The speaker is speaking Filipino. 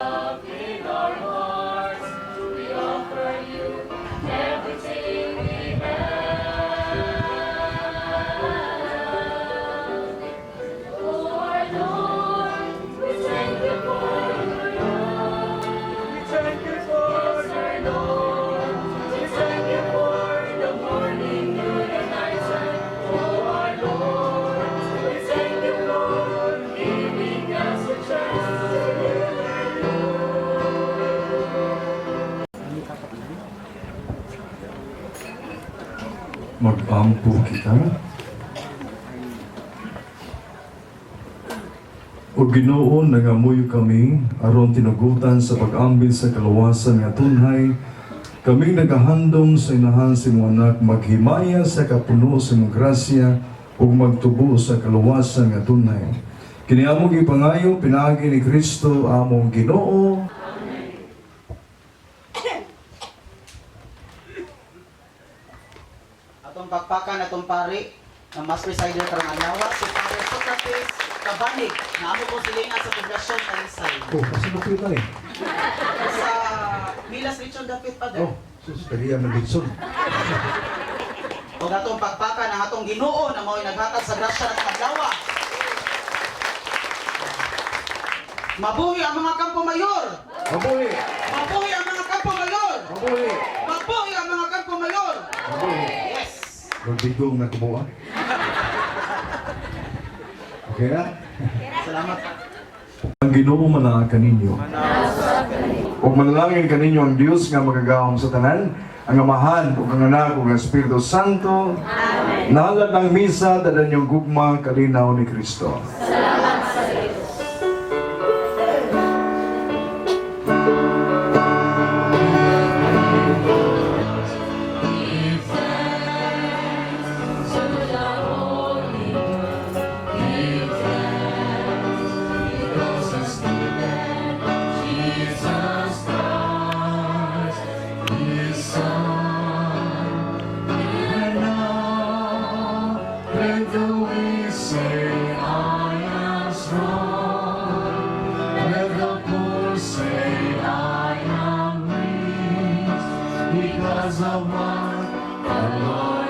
In our hearts, we offer you everything we have. Oh, our Lord, we thank you for your love. We thank you for your Lord. We thank you for the morning, noon, and night time. Oh, our Lord, we thank you for giving us a chance to live. Mag-ampo kita. O Ginoo, nangamuyo kami aron tinugutan sa pag-ambil sa kaluwasan nga tunhay. Kaming nagahandom sa inahan si mga anak maghimaya sa kapuno sa mong grasya ug magtubo sa kaluwasan nga tunhay. Kini among ipangayo pinaagi ni Kristo among Ginoo. Atong pagpakan atong pari na mas presider karang alawa si Father Socrates Kabanig na amo po silingan sa Poblasyon Talisay. Oh, kasi mapita eh. Sa Milas Richard Dapit Father. Oh, sus, kaliya ng Dixon. O atong pagpakan ang atong Ginoo na mao'y naghatag sa grasya at adlaw. Mabuhi ang mga kampo mayor! Mabuhi! Mabuhi ang mga kampo mayor! Mabuhi! Mabuhi ang mga kampo mayor! Mabuhi! Yes! Magbigong na kumuha. Okay na? Salamat. Ang Ginoo manaa kaninyo. Ug manalangin kaninyo ang Dios nga magagahom sa tanan, ang Amahan ug ang Anak ug ang Espiritu Santo. Amen. Nahalad ng misa dadan yung gugma kalinaw ni Kristo. Because of what the Lord